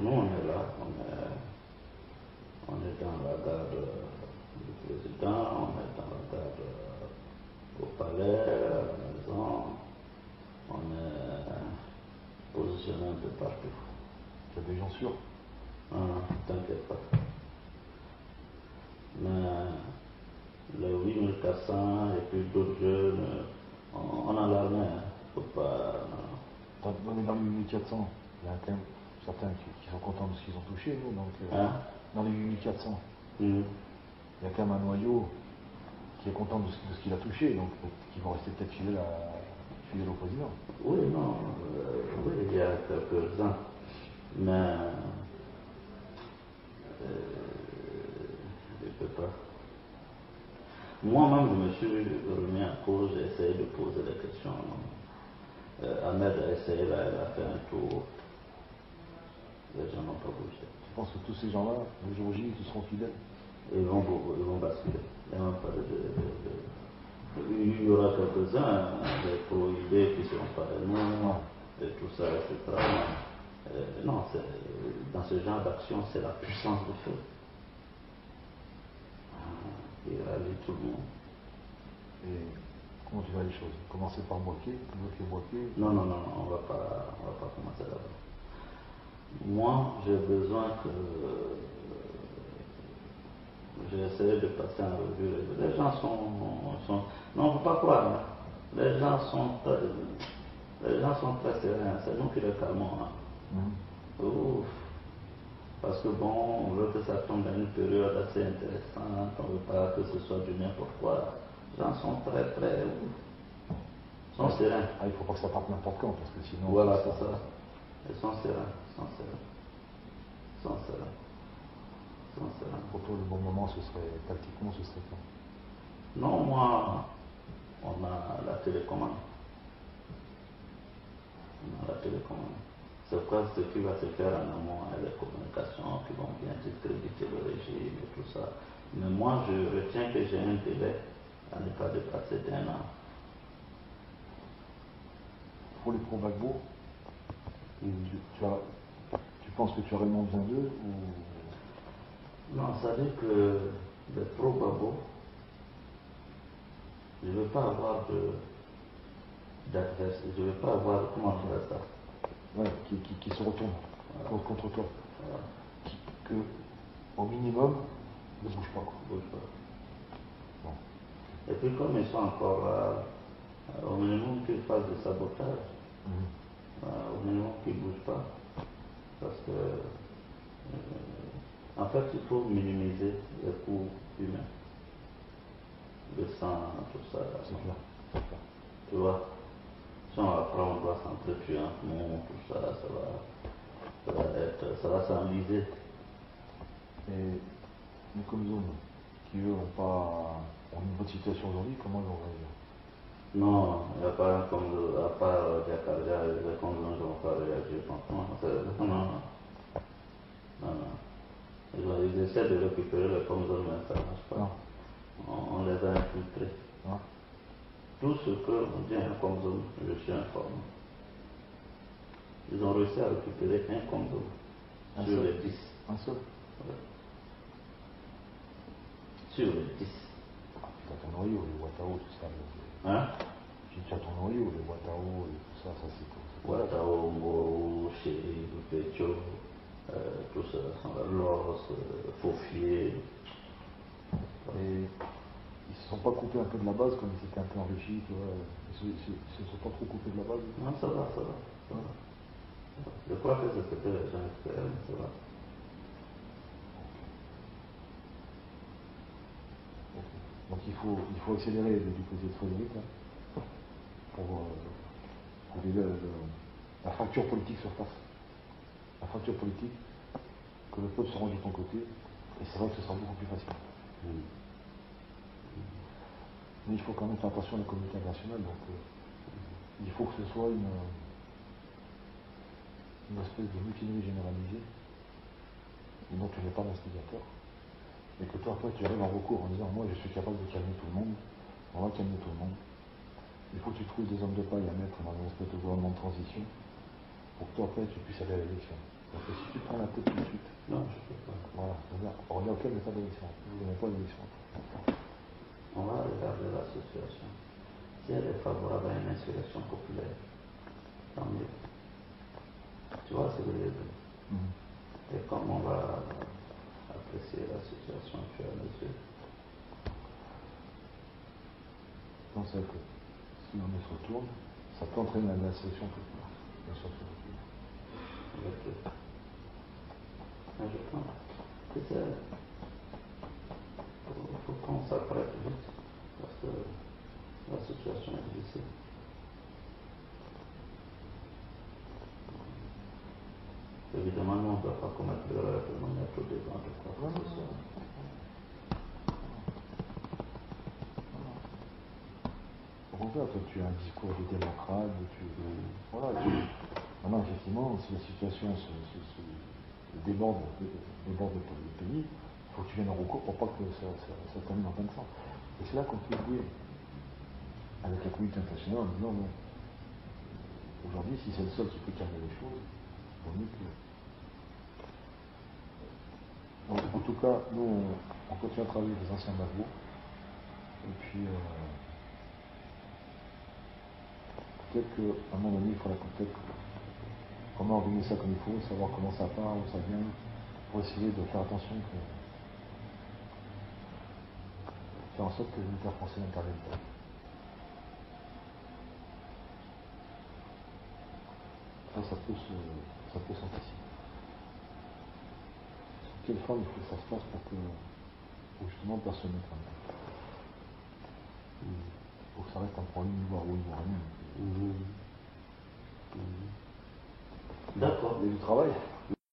Nous, on est là, on est dans la garde du président, on est dans la garde au palais, à la maison, on est positionné un peu partout. Tu as des gens sûrs? Non, t'inquiète pas. Mais les 8400 et puis d'autres jeunes, on a l'armée, faut pas. Dans les 8400, il y a quand même certains qui sont contents de ce qu'ils ont touché, nous, donc dans les 8400, il y a quand même un noyau qui est content de ce qu'il a touché, donc qui vont rester peut-être fidèles au président. Oui, non, oui, il y a quelques-uns, mais je ne peux pas. Moi-même, je me suis remis en cause, j'ai essayé de poser des questions. Ahmed a essayé, là, il a fait un tour. Les gens n'ont pas bougé. Tu penses que tous ces gens-là, le jour J, qui seront fidèles? Ils vont basculer. Il n'y a même pas il y aura quelques-uns, des pro-idées qui seront pas des noms, et tout ça, etc. Non, dans ce genre d'action, c'est la puissance du feu qui rallie tout le monde. Et comment tu vois les choses? Commencer par bloquer? Non, on va pas commencer là-bas. Moi, j'ai besoin que j'ai essayé de passer en revue. Les gens sont non, on ne peut pas croire. Hein. Les gens sont très sereins. C'est nous qui les calmons. Hein. Ouf. Parce que bon, on veut que ça tombe dans une période assez intéressante. On ne veut pas que ce soit du n'importe quoi. Les gens sont très sont sereins. Ah, il ne faut pas que ça parte n'importe quand, parce que sinon... Voilà, c'est ça. Ils sont sereins. Pour toi, le bon moment, ce serait, tactiquement, ce serait quoi? Non, moi, on a la télécommande. C'est quoi ce qui va se faire en amont avec les communications qui vont bien discréditer le régime et tout ça. Mais moi, je retiens que j'ai un délai à ne pas dépasser d'1 an. Pour les pro-Gbagbo, tu penses que tu as réellement besoin d'eux ou... Non, ça veut dire que les pro-Gbagbo, je ne veux pas avoir d'adversaire, je ne veux pas avoir, comment dire ça? Ouais, qui se retournent contre toi. Voilà. Que, au minimum, ne bouge pas. Bon. Et puis comme ils sont encore au minimum qu'ils fassent du sabotage, au minimum qu'ils ne bougent pas, parce que en fait il faut minimiser les coûts humains, le sang, tout ça. C'est clair. Tu vois, si après on doit s'entretuer entre nous, tout ça, ça va s'enliser. Et les communes qui eux ont une bonne situation aujourd'hui, comment ils vont réagir? Non, il n'y a pas comme à part Jakarta, les communes ne vont pas réagir, franchement. Non. Ils essaient de récupérer les communes, mais ça ne marche pas. On les a infiltrés. Tout ce qu'on dit un comzone, je suis informé. Ils ont réussi à récupérer un comzone sur les 10. Un seul? Ouais. Sur les 10. Tu as ton noyau, les Watao, tout ça. Hein? Tu as ton noyau, les Watao et tout ça, c'est tout. Watao, Ngoro, Chéri, Pécho, tout ça, Loros, Faufier. Et ils se sont pas coupés un peu de la base comme ils étaient un peu enrichis, tu vois. Ils se sont pas trop coupés de la base? Non, ça va. Je crois que c'est ce que les gens espèrent, mais ça va. Donc il faut accélérer du côté de Frédéric hein, pour vider la fracture politique sur place. La fracture politique, que le peuple se range de ton côté, et c'est vrai que ce sera beaucoup plus facile. Mais il faut quand même faire attention à la communauté internationale, donc il faut que ce soit une espèce de mutinerie généralisée, et dont tu n'es pas l'instigateur, et que toi après tu arrives en recours en disant moi je suis capable de calmer tout le monde, on va calmer tout le monde. Il faut que tu trouves des hommes de paille à mettre dans une espèce de gouvernement de transition pour que toi après tu puisses aller à l'élection. Donc si tu prends la tête tout de suite. Non, je ne peux pas. Voilà, on est auquel état d'élection. Vous n'avez pas d'élection. On va regarder la situation. Si elle est favorable à une insurrection populaire, tant mieux. Tu vois ce que je veux dire? Et comme on va apprécier la situation au fur et à mesure. Donc c'est que si on se retourne, ça peut entraîner la sélection populaire. Bien sûr que mais je pense que c'est. Il faut qu'on s'apprête vite, parce que la situation est difficile. Évidemment, nous, on ne doit pas commettre l'erreur de nous mettre au devant de quoi que ce soit. Au contraire, toi, tu as un discours de démocrate, voilà, maintenant, effectivement, si la situation se déborde le pays, il faut que tu viennes en recours pour pas que ça termine en plein de sang. Et c'est là qu'on peut jouer avec la communauté internationale en disant non. Aujourd'hui, si c'est le seul qui peut calmer les choses, il vaut mieux que. Donc, en tout cas, nous, on continue à travailler avec les anciens Mavro. Et puis, peut-être qu'à un moment donné, il faudra peut-être comment organiser ça comme il faut, savoir comment ça part, où ça vient, pour essayer de faire attention que. Faire en sorte que les militaires français n'interviennent pas. Ça peut s'anticiper. Sous quelle forme il faut que ça se fasse pour justement personne ne travaille. Il faut que ça reste un problème voire rien. D'accord. Il y a du travail.